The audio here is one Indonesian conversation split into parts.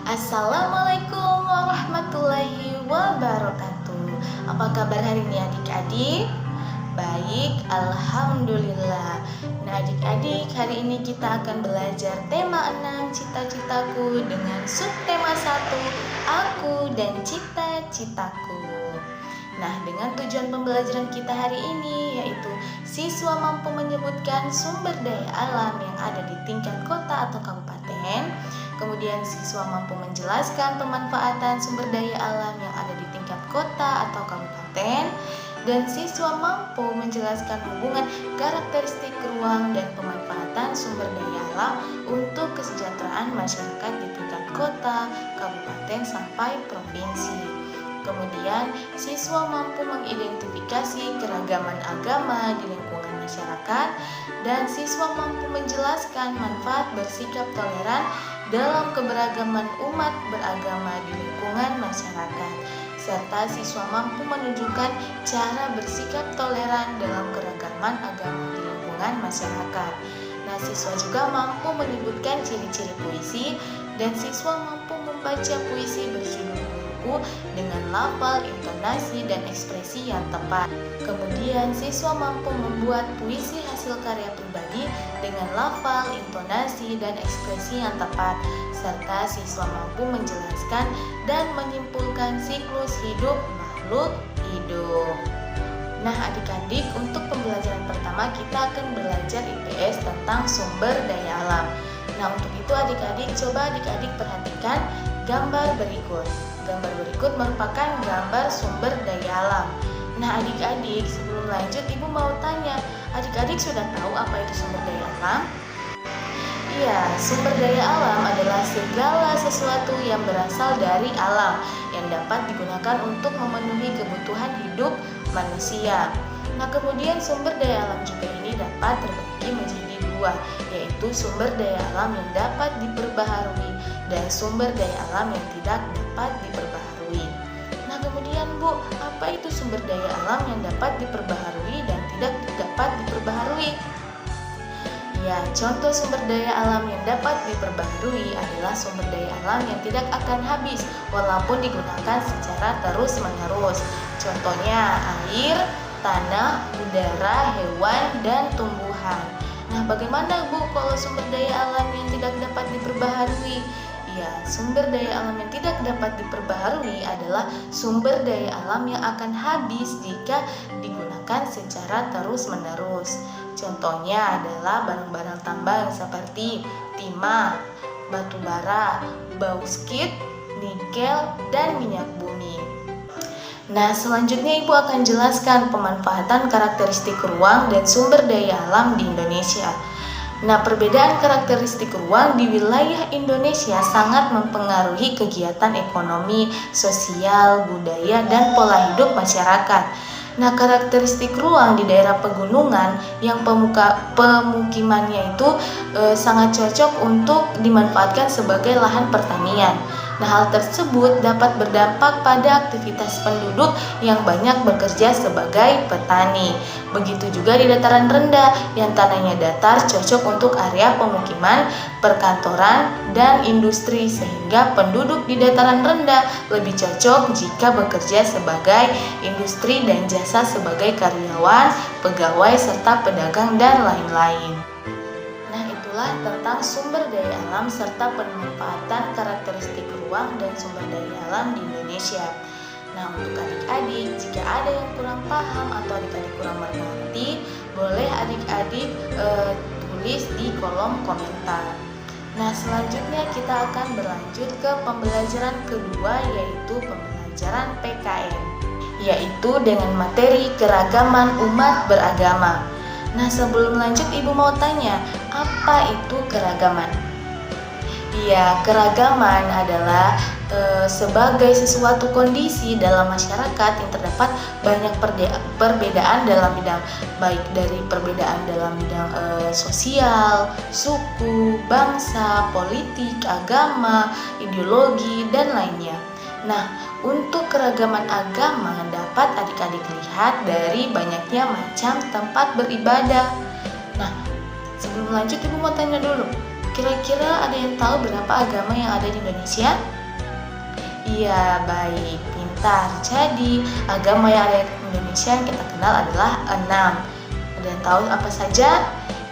Assalamualaikum warahmatullahi wabarakatuh. Apa kabar hari ini adik-adik? Baik, alhamdulillah. Nah adik-adik, hari ini kita akan belajar tema 6 cita-citaku dengan subtema 1 aku dan cita-citaku. Nah, dengan tujuan pembelajaran kita hari ini yaitu siswa mampu menyebutkan sumber daya alam yang ada di tingkat kota atau kabupaten. Kemudian siswa mampu menjelaskan pemanfaatan sumber daya alam yang ada di tingkat kota atau kabupaten. Dan siswa mampu menjelaskan hubungan karakteristik ruang dan pemanfaatan sumber daya alam untuk kesejahteraan masyarakat di tingkat kota, kabupaten, sampai provinsi. Kemudian, siswa mampu mengidentifikasi keragaman agama di lingkungan masyarakat dan siswa mampu menjelaskan manfaat bersikap toleran dalam keberagaman umat beragama di lingkungan masyarakat, serta siswa mampu menunjukkan cara bersikap toleran dalam keragaman agama di lingkungan masyarakat. Nah, siswa juga mampu menyebutkan ciri-ciri puisi dan siswa mampu membaca puisi berjudul buku dengan lafal, intonasi, dan ekspresi yang tepat. Kemudian, siswa mampu membuat puisi hasil karya pribadi dengan lafal, intonasi, dan ekspresi yang tepat, serta siswa mampu menjelaskan dan menyimpulkan siklus hidup makhluk hidup. Nah adik-adik, untuk pembelajaran pertama kita akan belajar IPS tentang sumber daya alam. Nah untuk itu adik-adik, coba adik-adik perhatikan gambar berikut. Gambar berikut merupakan gambar sumber daya alam. Nah adik-adik, sebelum lanjut ibu mau tanya, adik-adik sudah tahu apa itu sumber daya alam? Iya, sumber daya alam adalah segala sesuatu yang berasal dari alam yang dapat digunakan untuk memenuhi kebutuhan hidup manusia. Nah, kemudian sumber daya alam juga ini dapat terbagi menjadi dua, yaitu sumber daya alam yang dapat diperbaharui dan sumber daya alam yang tidak dapat diperbaharui. Nah, kemudian Bu, apa itu sumber daya alam yang dapat diperbaharui dan tidak dapat diperbaharui? Ya, contoh sumber daya alam yang dapat diperbaharui adalah sumber daya alam yang tidak akan habis walaupun digunakan secara terus-menerus. Contohnya air, tanah, udara, hewan, dan tumbuhan. Nah, bagaimana Bu kalau sumber daya alam yang tidak dapat diperbaharui? Ya, sumber daya alam yang tidak dapat diperbaharui adalah sumber daya alam yang akan habis jika digunakan secara terus-menerus. Contohnya adalah barang-barang tambang seperti timah, batu bara, bauksit, nikel, dan minyak bumi. Nah, selanjutnya Ibu akan jelaskan pemanfaatan karakteristik ruang dan sumber daya alam di Indonesia. Nah, perbedaan karakteristik ruang di wilayah Indonesia sangat mempengaruhi kegiatan ekonomi, sosial, budaya, dan pola hidup masyarakat. Nah, karakteristik ruang di daerah pegunungan yang pemukimannya itu sangat cocok untuk dimanfaatkan sebagai lahan pertanian. Nah, hal tersebut dapat berdampak pada aktivitas penduduk yang banyak bekerja sebagai petani. Begitu juga di dataran rendah yang tanahnya datar, cocok untuk area pemukiman, perkantoran, dan industri, sehingga penduduk di dataran rendah lebih cocok jika bekerja sebagai industri dan jasa sebagai karyawan, pegawai, serta pedagang, dan lain-lain. Tentang sumber daya alam serta pemanfaatan karakteristik ruang dan sumber daya alam di Indonesia. Nah, untuk adik-adik, jika ada yang kurang paham atau adik-adik kurang mengerti, boleh adik-adik tulis di kolom komentar. Nah, selanjutnya kita akan berlanjut ke pembelajaran kedua, yaitu pembelajaran PKN, yaitu dengan materi keragaman umat beragama. Nah, sebelum lanjut Ibu mau tanya, apa itu keragaman? Ya, keragaman adalah sebagai sesuatu kondisi dalam masyarakat yang terdapat banyak perbedaan dalam bidang, baik dari perbedaan dalam bidang sosial, suku, bangsa, politik, agama, ideologi, dan lainnya. Nah, untuk keragaman agama dapat adik-adik lihat dari banyaknya macam tempat beribadah. Nah, sebelum lanjut Ibu mau tanya dulu, kira-kira ada yang tahu berapa agama yang ada di Indonesia? Iya, baik, pintar. Jadi, agama yang ada di Indonesia yang kita kenal adalah 6. Dan tahu apa saja?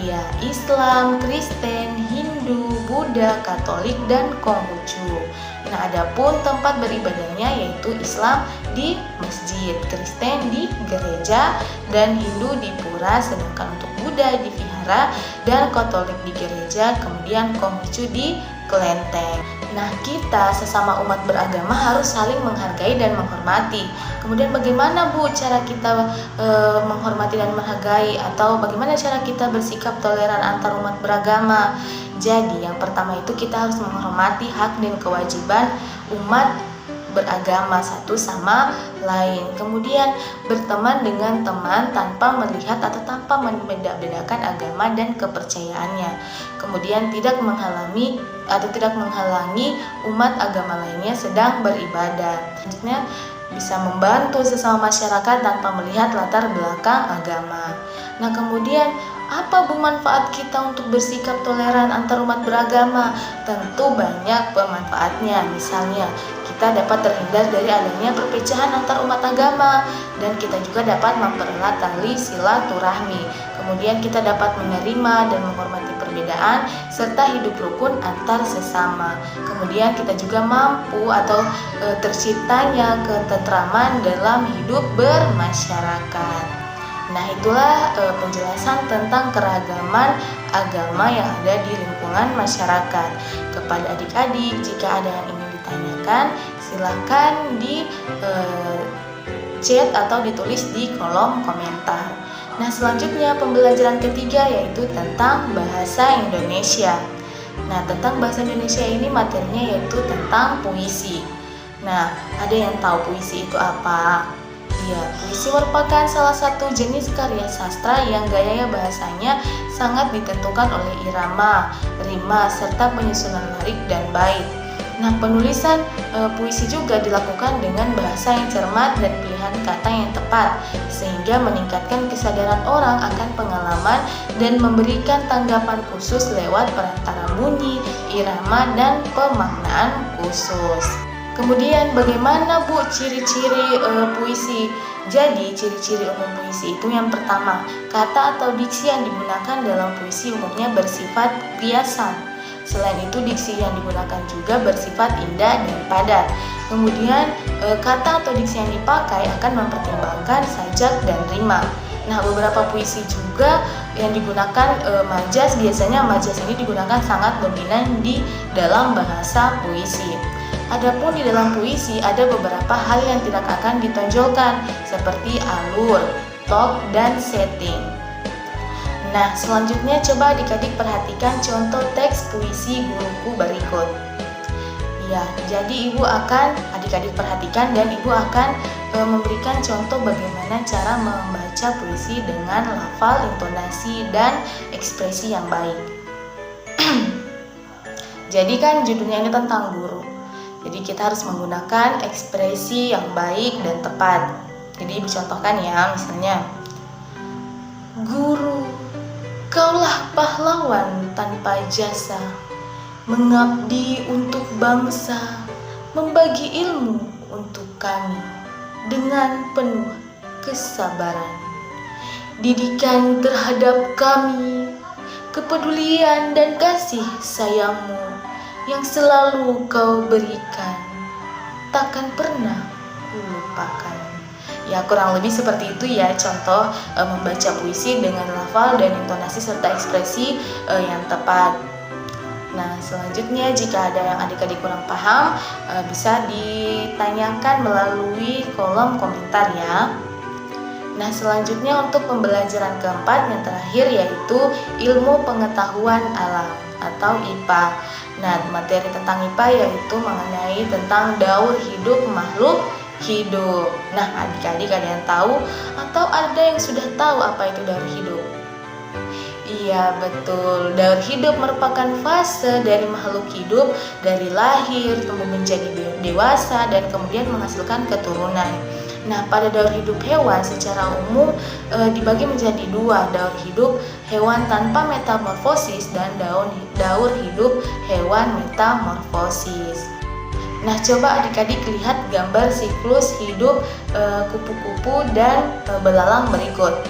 Iya, Islam, Kristen, Hindu, Buddha, Katolik, dan Konghucu. Nah, adapun tempat beribadahnya yaitu Islam di masjid, Kristen di gereja, dan Hindu di pura, sedangkan untuk Buddha di vihara, dan Katolik di gereja, kemudian Konghucu di kelenteng. Nah, kita sesama umat beragama harus saling menghargai dan menghormati. Kemudian bagaimana Bu cara kita menghormati dan menghargai, atau bagaimana cara kita bersikap toleran antar umat beragama? Jadi yang pertama itu kita harus menghormati hak dan kewajiban umat beragama satu sama lain. Kemudian berteman dengan teman tanpa melihat atau tanpa membeda-bedakan agama dan kepercayaannya. Kemudian tidak menghalangi umat agama lainnya sedang beribadah. Selanjutnya bisa membantu sesama masyarakat tanpa melihat latar belakang agama. Nah, kemudian apa Bu manfaat kita untuk bersikap toleran antar umat beragama? Tentu banyak pemanfaatnya. Misalnya, kita dapat terhindar dari adanya perpecahan antar umat agama, dan kita juga dapat mempererat tali silaturahmi. Kemudian kita dapat menerima dan menghormati perbedaan serta hidup rukun antar sesama. Kemudian kita juga mampu atau terciptanya ketentraman dalam hidup bermasyarakat. Nah, itulah penjelasan tentang keragaman agama yang ada di lingkungan masyarakat. Kepada adik-adik, jika ada yang ingin ditanyakan, silakan di chat atau ditulis di kolom komentar. Nah, selanjutnya pembelajaran ketiga yaitu tentang bahasa Indonesia. Nah, tentang bahasa Indonesia ini materinya yaitu tentang puisi. Nah, ada yang tahu puisi itu apa? Ya, puisi merupakan salah satu jenis karya sastra yang gaya bahasanya sangat ditentukan oleh irama, rima, serta penyusunan lirik dan bait. Nah, penulisan puisi juga dilakukan dengan bahasa yang cermat dan pilihan kata yang tepat, sehingga meningkatkan kesadaran orang akan pengalaman dan memberikan tanggapan khusus lewat perantara bunyi, irama, dan pemaknaan khusus. Kemudian bagaimana Bu ciri-ciri puisi? Jadi ciri-ciri umum puisi itu yang pertama, kata atau diksi yang digunakan dalam puisi umumnya bersifat riasan. Selain itu diksi yang digunakan juga bersifat indah dan padat. Kemudian kata atau diksi yang dipakai akan mempertimbangkan sajak dan rima. Nah, beberapa puisi juga yang digunakan majas, biasanya majas ini digunakan sangat dominan di dalam bahasa puisi. Adapun di dalam puisi ada beberapa hal yang tidak akan ditonjolkan seperti alur, tone, dan setting. Nah, selanjutnya coba adik-adik perhatikan contoh teks puisi guruku berikut. Ya, jadi adik-adik perhatikan dan ibu akan memberikan contoh bagaimana cara membaca puisi dengan lafal, intonasi, dan ekspresi yang baik. Jadi kan judulnya ini tentang guru. Jadi kita harus menggunakan ekspresi yang baik dan tepat. Jadi dicontohkan ya, misalnya, guru, kaulah pahlawan tanpa jasa, mengabdi untuk bangsa, membagi ilmu untuk kami dengan penuh kesabaran. Didikan terhadap kami, kepedulian dan kasih sayangmu yang selalu kau berikan, takkan pernah kulupakan. Ya, kurang lebih seperti itu ya contoh membaca puisi dengan lafal dan intonasi serta ekspresi yang tepat. Nah, selanjutnya jika ada yang adik-adik kurang paham, bisa ditanyakan melalui kolom komentar ya. Nah, selanjutnya untuk pembelajaran keempat yang terakhir yaitu ilmu pengetahuan alam atau IPA. Nah, materi tentang IPA yaitu mengenai tentang daur hidup makhluk hidup. Nah, adik-adik ada yang tahu atau ada yang sudah tahu apa itu daur hidup? Iya, betul. Daur hidup merupakan fase dari makhluk hidup dari lahir, kemudian menjadi dewasa, dan kemudian menghasilkan keturunan. Nah, pada daur hidup hewan secara umum dibagi menjadi dua, daur hidup hewan tanpa metamorfosis dan daur hidup hewan metamorfosis. Nah, coba adik-adik lihat gambar siklus hidup kupu-kupu dan belalang berikut.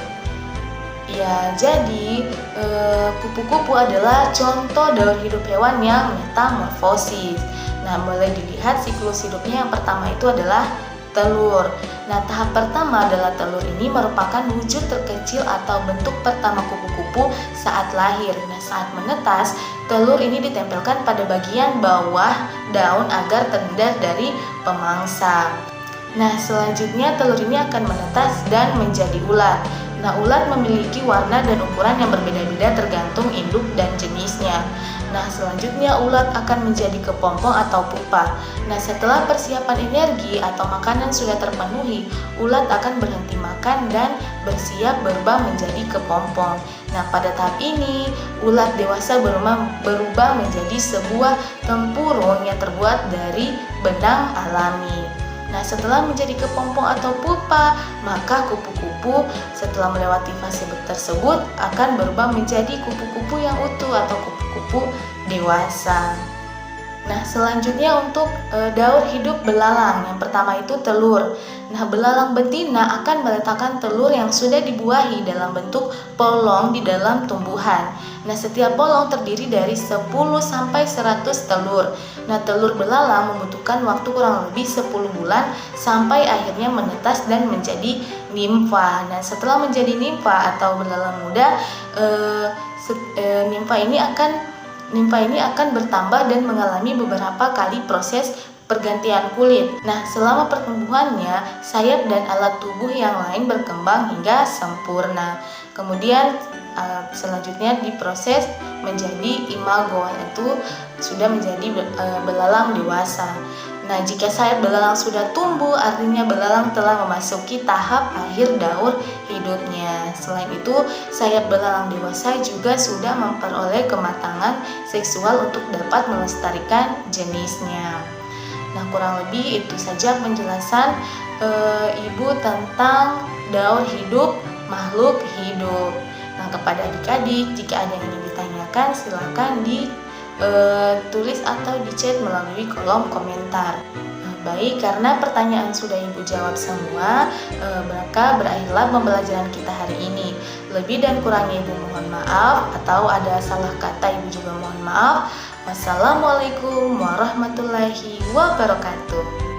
Ya, jadi kupu-kupu adalah contoh daur hidup hewan yang metamorfosis. Nah, boleh dilihat siklus hidupnya. Yang pertama itu adalah telur. Nah, tahap pertama adalah telur ini merupakan wujud terkecil atau bentuk pertama kupu-kupu saat lahir. Nah, saat menetas, telur ini ditempelkan pada bagian bawah daun agar terhindar dari pemangsa. Nah, selanjutnya telur ini akan menetas dan menjadi ulat. Nah, ulat memiliki warna dan ukuran yang berbeda-beda tergantung induk dan jenisnya. Nah, selanjutnya ulat akan menjadi kepompong atau pupa. Nah, setelah persiapan energi atau makanan sudah terpenuhi, ulat akan berhenti makan dan bersiap berubah menjadi kepompong. Nah, pada tahap ini, ulat dewasa berubah menjadi sebuah tempurung yang terbuat dari benang alami. Nah, setelah menjadi kepompong atau pupa, maka kupu-kupu setelah melewati fase tersebut akan berubah menjadi kupu-kupu yang utuh atau kupu-kupu dewasa. Nah, selanjutnya untuk daur hidup belalang. Yang pertama itu telur. Nah, belalang betina akan meletakkan telur yang sudah dibuahi dalam bentuk polong di dalam tumbuhan. Nah, setiap polong terdiri dari 10 sampai 100 telur. Nah, telur belalang membutuhkan waktu kurang lebih 10 bulan sampai akhirnya menetas dan menjadi nimfa. Nah, setelah menjadi nimfa atau belalang muda, nimfa ini akan bertambah dan mengalami beberapa kali proses pergantian kulit. Nah, selama pertumbuhannya, sayap dan alat tubuh yang lain berkembang hingga sempurna. Kemudian selanjutnya diproses menjadi imago, yaitu sudah menjadi belalang dewasa. Nah, jika sayap belalang sudah tumbuh, artinya belalang telah memasuki tahap akhir daur hidupnya. Selain itu, sayap belalang dewasa juga sudah memperoleh kematangan seksual untuk dapat melestarikan jenisnya. Nah, kurang lebih itu saja penjelasan Ibu tentang daur hidup makhluk hidup. Nah, kepada adik-adik, jika ada yang ingin ditanyakan, silakan ditulis atau di chat melalui kolom komentar. Nah, baik, karena pertanyaan sudah Ibu jawab semua, maka berakhirlah pembelajaran kita hari ini. Lebih dan kurangnya Ibu mohon maaf, atau ada salah kata Ibu juga mohon maaf. Wassalamualaikum warahmatullahi wabarakatuh.